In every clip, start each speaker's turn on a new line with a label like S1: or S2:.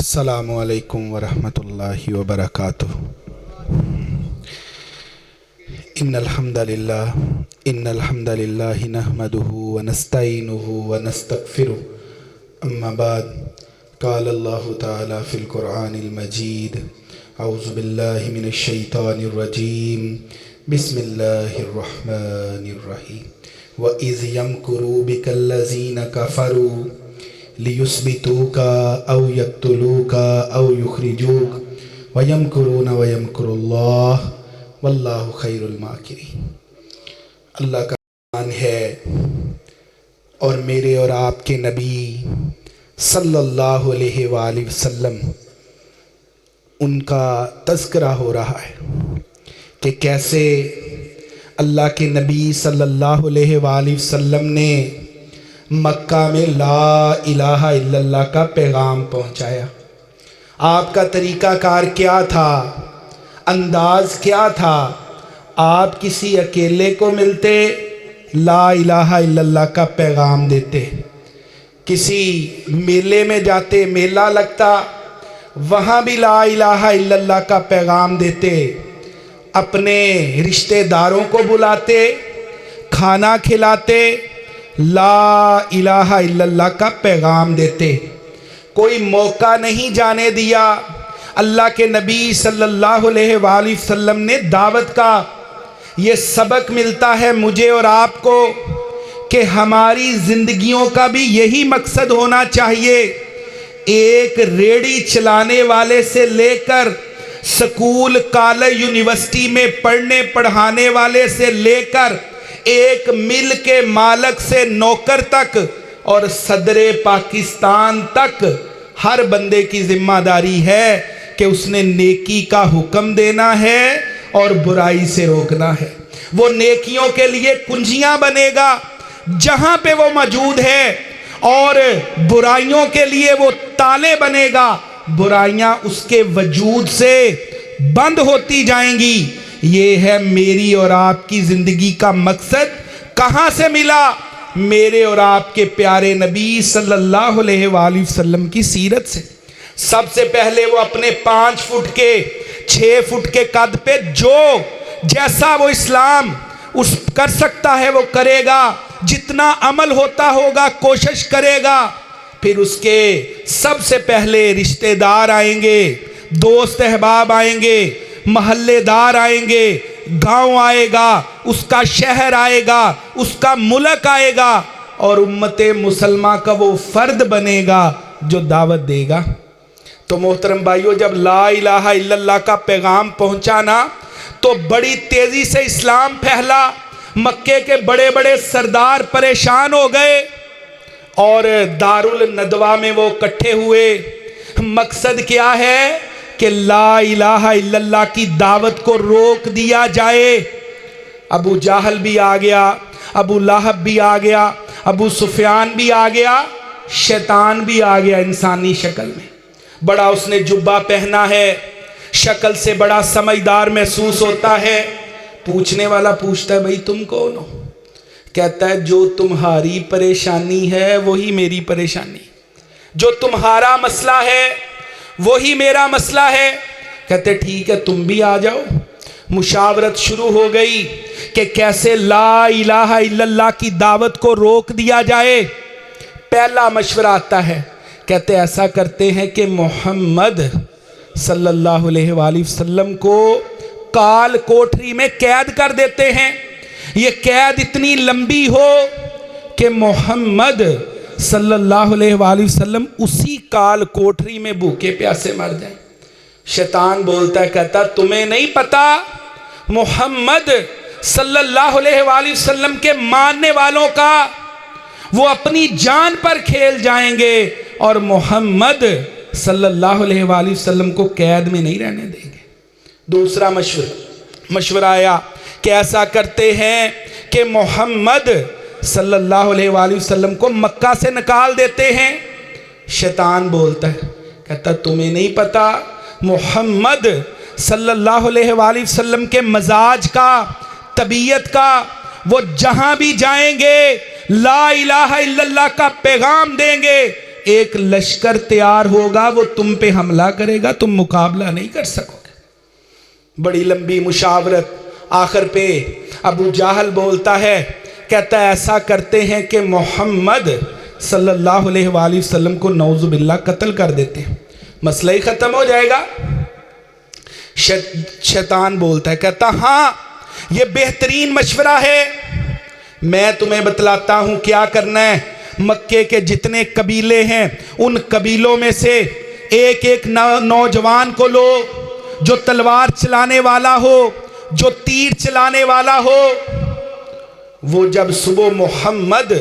S1: السلام علیکم ورحمۃ اللہ وبرکاتہ۔ ان الحمد للہ نحمده ونستعینه ونستغفره اما بعد قال اللہ تعالی فی القرآن المجید اعوذ باللہ من الشیطان الرجیم بسم اللہ الرحمن الرحیم وَإِذْ يَمْكُرُوا بِكَ الَّذِينَ كَفَرُوا لِيُثْبِتُوكَ أَوْ يَقْتُلُوكَ أَوْ يُخْرِجُوكَ وَيَمْكُرُونَ وَيَمْكُرُ اللَّهُ وَاللَّهُ خَيْرُ الْمَاكِرِينَ۔ اللہ کا فرمان ہے اور میرے اور آپ کے نبی صلی اللہ علیہ وآلہ وسلم ان کا تذکرہ ہو رہا ہے کہ کیسے اللہ کے نبی صلی اللہ علیہ وآلہ وسلم نے مکہ میں لا الہ الا اللہ کا پیغام پہنچایا۔ آپ کا طریقہ کار کیا تھا، انداز کیا تھا؟ آپ کسی اکیلے کو ملتے لا الہ الا اللہ کا پیغام دیتے، کسی میلے میں جاتے، میلہ لگتا وہاں بھی لا الہ الا اللہ کا پیغام دیتے، اپنے رشتہ داروں کو بلاتے، کھانا کھلاتے، لا الہ الا اللہ کا پیغام دیتے۔ کوئی موقع نہیں جانے دیا۔ اللہ کے نبی صلی اللہ علیہ وآلہ وسلم نے دعوت کا یہ سبق ملتا ہے مجھے اور آپ کو کہ ہماری زندگیوں کا بھی یہی مقصد ہونا چاہیے۔ ایک ریڑھی چلانے والے سے لے کر سکول، کالج، یونیورسٹی میں پڑھنے پڑھانے والے سے لے کر ایک مل کے مالک سے نوکر تک اور صدر پاکستان تک ہر بندے کی ذمہ داری ہے کہ اس نے نیکی کا حکم دینا ہے اور برائی سے روکنا ہے۔ وہ نیکیوں کے لیے کنجیاں بنے گا جہاں پہ وہ موجود ہے اور برائیوں کے لیے وہ تالے بنے گا، برائیاں اس کے وجود سے بند ہوتی جائیں گی۔ یہ ہے میری اور آپ کی زندگی کا مقصد۔ کہاں سے ملا؟ میرے اور آپ کے پیارے نبی صلی اللہ علیہ وآلہ وسلم کی سیرت سے۔ سب سے پہلے وہ اپنے 5 فٹ کے 6 فٹ کے قد پہ جو جیسا وہ اسلام اس کر سکتا ہے وہ کرے گا، جتنا عمل ہوتا ہوگا کوشش کرے گا۔ پھر اس کے سب سے پہلے رشتہ دار آئیں گے، دوست احباب آئیں گے، محلے دار آئیں گے، گاؤں آئے گا، اس کا شہر آئے گا، اس کا ملک آئے گا اور امت مسلمہ کا وہ فرد بنے گا جو دعوت دے گا۔ تو محترم بھائیو، جب لا الہ الا اللہ کا پیغام پہنچانا تو بڑی تیزی سے اسلام پھیلا۔ مکے کے بڑے بڑے سردار پریشان ہو گئے اور دارالندوا میں وہ اکٹھے ہوئے۔ مقصد کیا ہے کہ لا الہ الا اللہ کی دعوت کو روک دیا جائے۔ ابو جہل بھی آ گیا، ابو لہب بھی آ گیا، ابو سفیان بھی آ گیا، شیطان بھی آ گیا انسانی شکل میں۔ بڑا اس نے جبہ پہنا ہے، شکل سے بڑا سمجھدار محسوس ہوتا ہے۔ پوچھنے والا پوچھتا ہے بھئی تم کون ہو؟ کہتا ہے جو تمہاری پریشانی ہے وہی میری پریشانی، جو تمہارا مسئلہ ہے وہی میرا مسئلہ ہے۔ کہتے ٹھیک ہے تم بھی آ جاؤ۔ مشاورت شروع ہو گئی کہ کیسے لا الہ الا اللہ کی دعوت کو روک دیا جائے۔ پہلا مشورہ آتا ہے، کہتے ایسا کرتے ہیں کہ محمد صلی اللہ علیہ وآلہ وسلم کو کال کوٹری میں قید کر دیتے ہیں۔ یہ قید اتنی لمبی ہو کہ محمد صلی اللہ علیہ وآلہ وسلم اسی کال کوٹری میں بھوکے پیاسے مر جائیں۔ شیطان بولتا ہے، کہتا تمہیں نہیں پتا محمد صلی اللہ علیہ وآلہ وسلم کے ماننے والوں کا وہ اپنی جان پر کھیل جائیں گے اور محمد صلی اللہ علیہ وآلہ وسلم کو قید میں نہیں رہنے دیں گے۔ دوسرا مشورہ آیا کہ ایسا کرتے ہیں کہ محمد صلی اللہ علیہ وآلہ وسلم کو مکہ سے نکال دیتے ہیں۔ شیطان بولتا ہے، کہتا تمہیں نہیں پتا محمد صلی اللہ علیہ وآلہ وسلم کے مزاج کا، طبیعت کا، وہ جہاں بھی جائیں گے لا الہ الا اللہ کا پیغام دیں گے، ایک لشکر تیار ہوگا، وہ تم پہ حملہ کرے گا، تم مقابلہ نہیں کر سکو گے۔ بڑی لمبی مشاورت، آخر پہ ابو جہل بولتا ہے، کہتا ہے ایسا کرتے ہیں کہ محمد صلی اللہ علیہ وآلہ وسلم کو نعوذ باللہ قتل کر دیتے ہیں، مسئلہ ہی ختم ہو جائے گا۔ شیطان بولتا ہے، کہتا ہاں یہ بہترین مشورہ ہے، میں تمہیں بتلاتا ہوں کیا کرنا ہے۔ مکے کے جتنے قبیلے ہیں ان قبیلوں میں سے ایک ایک نوجوان کو لو جو تلوار چلانے والا ہو، جو تیر چلانے والا ہو۔ وہ جب صبح محمد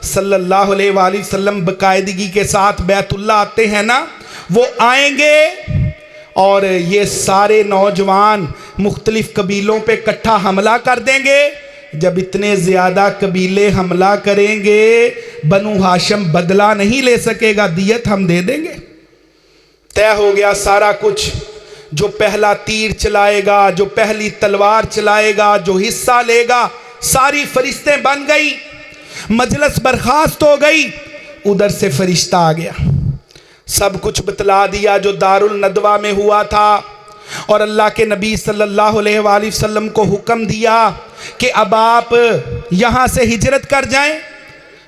S1: صلی اللہ علیہ وآلہ وسلم باقاعدگی کے ساتھ بیت اللہ آتے ہیں نا، وہ آئیں گے اور یہ سارے نوجوان مختلف قبیلوں پہ اکٹھا حملہ کر دیں گے۔ جب اتنے زیادہ قبیلے حملہ کریں گے، بنو ہاشم بدلہ نہیں لے سکے گا، دیت ہم دے دیں گے۔ طے ہو گیا سارا کچھ، جو پہلا تیر چلائے گا، جو پہلی تلوار چلائے گا، جو حصہ لے گا، ساری فرشتیں بن گئی، مجلس برخاست ہو گئی۔ ادھر سے فرشتہ آ گیا، سب کچھ بتلا دیا جو دار الندوہ میں ہوا تھا، اور اللہ کے نبی صلی اللہ علیہ وآلہ وسلم کو حکم دیا کہ اب آپ یہاں سے ہجرت کر جائیں۔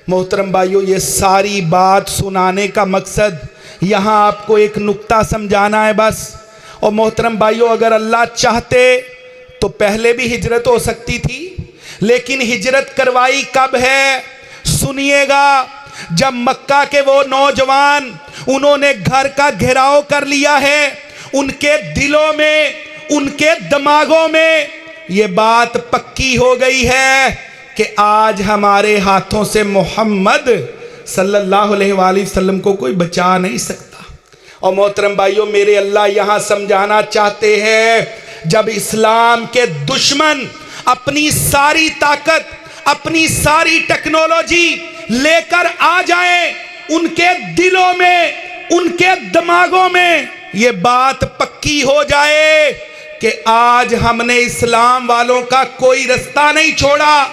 S1: محترم بھائیو، یہ ساری بات سنانے کا مقصد یہاں آپ کو ایک نکتہ سمجھانا ہے بس۔ اور محترم بھائیو، اگر اللہ چاہتے تو پہلے بھی ہجرت ہو سکتی تھی، لیکن ہجرت کروائی کب ہے؟ سنیے گا، جب مکہ کے وہ نوجوان انہوں نے گھر کا گھیراؤ کر لیا ہے، ان کے دلوں میں، ان کے دماغوں میں یہ بات پکی ہو گئی ہے کہ آج ہمارے ہاتھوں سے محمد صلی اللہ علیہ وآلہ وسلم کو کوئی بچا نہیں سکتا۔ اور محترم بھائیوں، میرے اللہ یہاں سمجھانا چاہتے ہیں، جب اسلام کے دشمن اپنی ساری طاقت، اپنی ساری ٹیکنالوجی لے کر آ جائیں، ان کے دلوں میں، ان کے دماغوں میں یہ بات پکی ہو جائے کہ آج ہم نے اسلام والوں کا کوئی رستہ نہیں چھوڑا،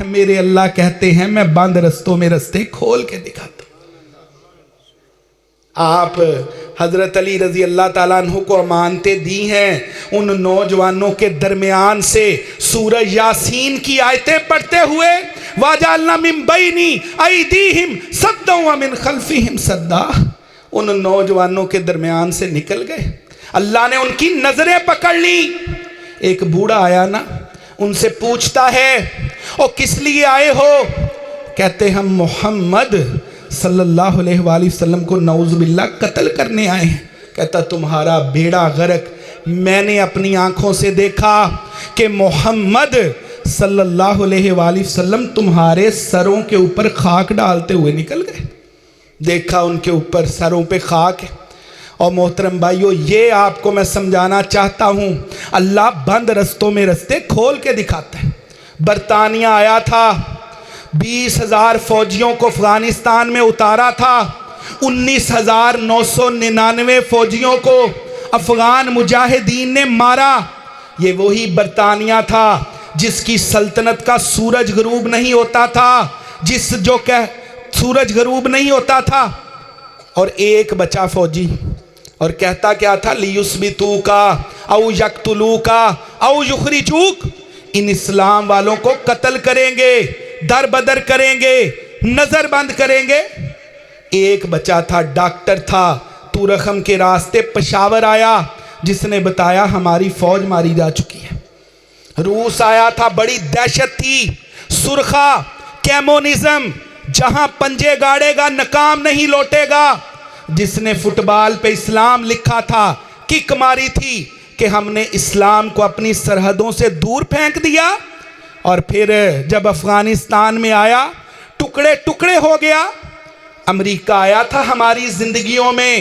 S1: میرے اللہ کہتے ہیں میں بند رستوں میں رستے کھول کے دکھاتا ہوں۔ آپ حضرت علی رضی اللہ تعالیٰ عنہ کو امانتیں دی ہیں، ان نوجوانوں کے درمیان سے سورہ یاسین کی آیتیں پڑھتے ہوئے وَجَعَلْنَا مِن بَيْنِ أَيْدِيهِمْ سَدًّا وَمِن خَلْفِهِمْ سَدًّا، ان نوجوانوں کے درمیان سے نکل گئے، اللہ نے ان کی نظریں پکڑ لی۔ ایک بوڑھا آیا نا، ان سے پوچھتا ہے، اور کس لیے آئے ہو؟ کہتے ہم محمد صلی اللہ علیہ وآلہ وسلم کو نعوذ باللہ قتل کرنے آئے ہیں۔ کہتا تمہارا بیڑا غرق، میں نے اپنی آنکھوں سے دیکھا کہ محمد صلی اللہ علیہ وآلہ وسلم تمہارے سروں کے اوپر خاک ڈالتے ہوئے نکل گئے، دیکھا ان کے اوپر سروں پہ خاک ہے۔ اور محترم بھائیو، یہ آپ کو میں سمجھانا چاہتا ہوں، اللہ بند رستوں میں رستے کھول کے دکھاتا ہے۔ برطانیہ آیا تھا، 20,000 فوجیوں کو افغانستان میں اتارا تھا، 19,999 فوجیوں کو افغان مجاہدین نے مارا۔ یہ وہی برطانیہ تھا جس کی سلطنت کا سورج غروب نہیں ہوتا تھا، سورج غروب نہیں ہوتا تھا، اور ایک بچا فوجی، اور کہتا کیا تھا؟ لیُثْبِتُوکَ او یقتلوک او یخرجوک، ان اسلام والوں کو قتل کریں گے، در بدر کریں گے، نظر بند کریں گے۔ ایک بچا تھا، ڈاکٹر تھا، تورخم کے راستے پشاور آیا، جس نے بتایا ہماری فوج ماری جا چکی ہے۔ روس آیا تھا، بڑی دہشت تھی، سرخا کیمونزم، جہاں پنجے گاڑے گا ناکام نہیں لوٹے گا، جس نے فٹ بال پہ اسلام لکھا تھا، کک ماری تھی کہ ہم نے اسلام کو اپنی سرحدوں سے دور پھینک دیا۔ اور پھر جب افغانستان میں آیا، ٹکڑے ٹکڑے ہو گیا۔ امریکہ آیا تھا ہماری زندگیوں میں،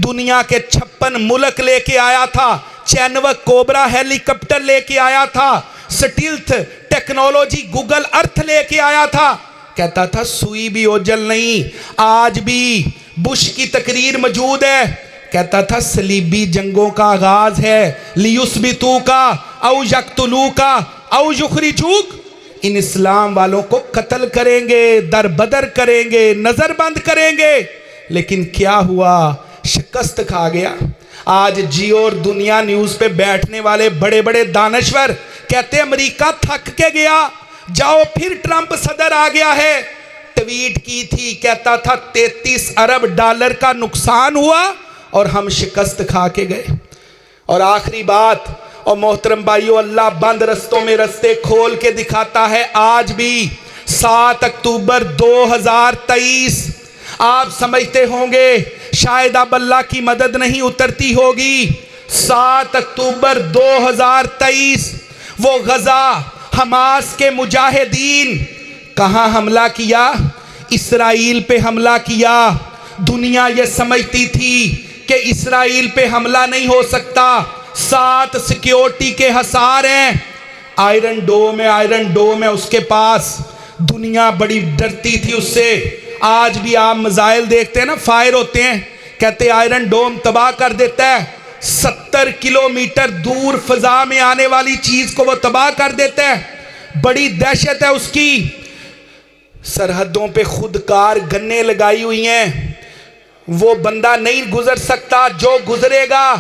S1: دنیا کے 56 ملک لے کے آیا تھا، چینوک کوبرا ہیلی کاپٹر لے کے آیا تھا، سٹیلتھ ٹیکنالوجی گوگل ارتھ لے کے آیا تھا۔ کہتا تھا سوئی بھی اوجل نہیں، آج بھی بش کی تقریر موجود ہے، کہتا تھا صلیبی جنگوں کا آغاز ہے، لیُثْبِتُوکَ او یقتلوک او یخرجوک، ان اسلام والوں کو قتل کریں گے، در بدر کریں گے، نظر بند کریں گے۔ لیکن کیا ہوا؟ شکست کھا گیا۔ آج جیو اور دنیا نیوز پہ بیٹھنے والے بڑے بڑے دانشور کہتے امریکہ تھک کے گیا، جاؤ پھر ٹرمپ صدر آ گیا ہے۔ ٹویٹ کی تھی، کہتا تھا 33 ارب ڈالر کا نقصان ہوا اور ہم شکست کھا کے گئے۔ اور آخری بات، اور محترم بھائیو، اللہ بند رستوں میں رستے کھول کے دکھاتا ہے۔ آج بھی 7 اکتوبر 2023 آپ سمجھتے ہوں گے شاید اب اللہ کی مدد نہیں اترتی ہوگی۔ 7 اکتوبر 2023 وہ غزہ حماس کے مجاہدین کہاں حملہ کیا؟ اسرائیل پہ حملہ کیا۔ دنیا یہ سمجھتی تھی کہ اسرائیل پہ حملہ نہیں ہو سکتا، 7 سیکیورٹی کے حصار ہیں، آئرن ڈوم ہے اس کے پاس، دنیا بڑی ڈرتی تھی اس سے۔ آج بھی آپ میزائل دیکھتے ہیں نا، فائر ہوتے ہیں، کہتے آئرن ڈوم تباہ کر دیتا ہے، 70 کلومیٹر دور فضا میں آنے والی چیز کو وہ تباہ کر دیتا ہے، بڑی دہشت ہے اس کی۔ سرحدوں پہ خودکار گنیں لگائی ہوئی ہیں، وہ بندہ نہیں گزر سکتا، جو گزرے گا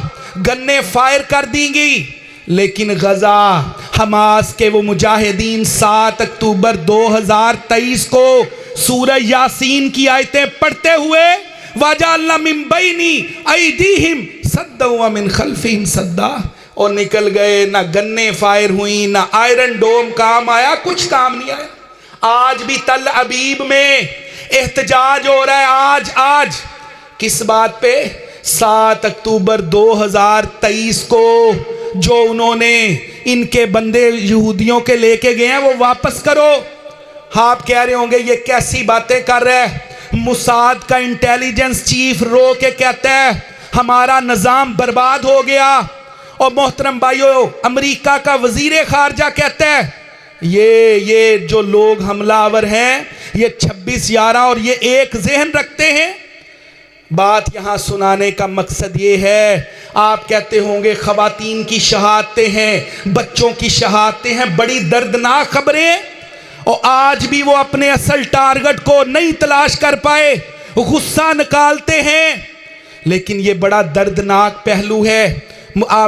S1: گنیں فائر کر دیں گی۔ لیکن غزہ حماس کے وہ مجاہدین 7 اکتوبر 2023 کو سورہ یاسین کی آیتیں پڑھتے ہوئے وَجَعَلْنَا مِن بَيْنِ أَيْدِيهِمْ سَدًّا وَمِن خَلْفِهِمْ سَدًّا، اور نکل گئے، نہ گنیں فائر ہوئیں، نہ آئرن ڈوم کام آیا، کچھ کام نہیں آیا۔ آج بھی تل ابیب میں احتجاج ہو رہا ہے۔ آج کس بات پہ؟ 7 اکتوبر 2023 کو جو انہوں نے ان کے بندے یہودیوں کے لے کے گئے ہیں وہ واپس کرو۔ آپ کہہ رہے ہوں گے یہ کیسی باتیں کر رہے ہیں؟ موساد کا انٹیلیجنس چیف رو کے کہتا ہے ہمارا نظام برباد ہو گیا۔ اور محترم بھائیو، امریکہ کا وزیر خارجہ کہتا ہے یہ جو لوگ حملہ آور ہیں یہ 26/11 اور یہ ایک ذہن رکھتے ہیں۔ بات یہاں سنانے کا مقصد یہ ہے، آپ کہتے ہوں گے خواتین کی شہادتیں ہیں، بچوں کی شہادتیں ہیں، بڑی دردناک خبریں، اور آج بھی وہ اپنے اصل ٹارگٹ کو نہیں تلاش کر پائے، غصہ نکالتے ہیں۔ لیکن یہ بڑا دردناک پہلو ہے۔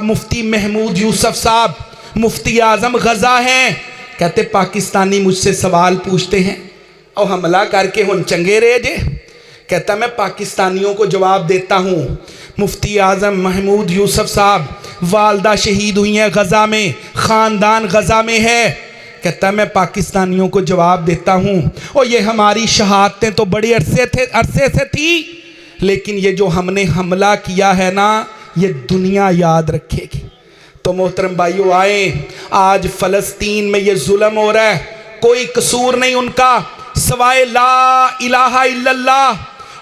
S1: مفتی محمود یوسف صاحب مفتی اعظم غزہ ہیں، کہتے پاکستانی مجھ سے سوال پوچھتے ہیں اور حملہ کر کے ہن چنگے رہے جے، کہتا میں پاکستانیوں کو جواب دیتا ہوں۔ مفتی اعظم محمود یوسف صاحب، والدہ شہید ہوئی ہیں غزہ میں، خاندان غزہ میں ہے، کہتا میں پاکستانیوں کو جواب دیتا ہوں، اور یہ ہماری شہادتیں تو بڑے عرصے سے تھی، لیکن یہ جو ہم نے حملہ کیا ہے نا یہ دنیا یاد رکھے گی۔ تو محترم بھائیو آئیں، آج فلسطین میں یہ ظلم ہو رہا ہے، کوئی قصور نہیں ان کا سوائے لا الہ الا اللہ،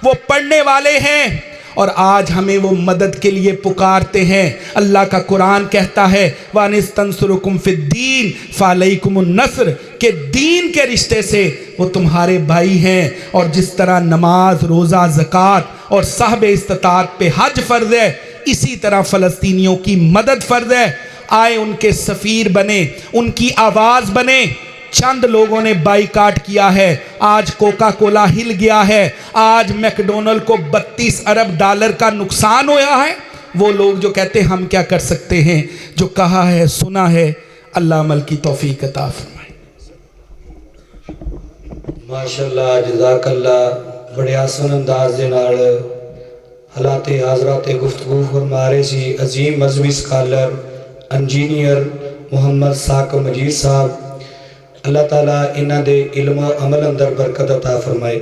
S1: وہ پڑھنے والے ہیں، اور آج ہمیں وہ مدد کے لیے پکارتے ہیں۔ اللہ کا قرآن کہتا ہے وَأَنِ اسْتَنْصُرُكُمْ فِي الدِّينِ فَعَلَيْكُمُ النَّصْرُ، کہ دین کے رشتے سے وہ تمہارے بھائی ہیں، اور جس طرح نماز، روزہ، زکوٰۃ اور صاحب استطاعت پہ حج فرض ہے، اسی طرح فلسطینیوں کی مدد فرض ہے۔ آئے ان کے سفیر بنے، ان کی آواز بنے۔ چند لوگوں نے بائیکاٹ کیا ہے، آج کوکا کولا ہل گیا ہے، آج میکڈونلڈ کو 32 ارب ڈالر کا نقصان ہوا ہے۔ وہ لوگ جو کہتے ہیں ہم کیا کر سکتے ہیں، جو کہا ہے سنا ہے، اللہ عمل کی توفیق عطا فرمائے۔
S2: ماشاءاللہ، جزاک اللہ، بڑے آسان انداز دے نال حالات حاضرات گفتگو فرما رہے سی عظیم مذہبی سکالر انجینئر محمد ثاقب مجید صاحب۔ اللہ تعالیٰ انہاں دے علم و عمل اندر برکت عطا فرمائے۔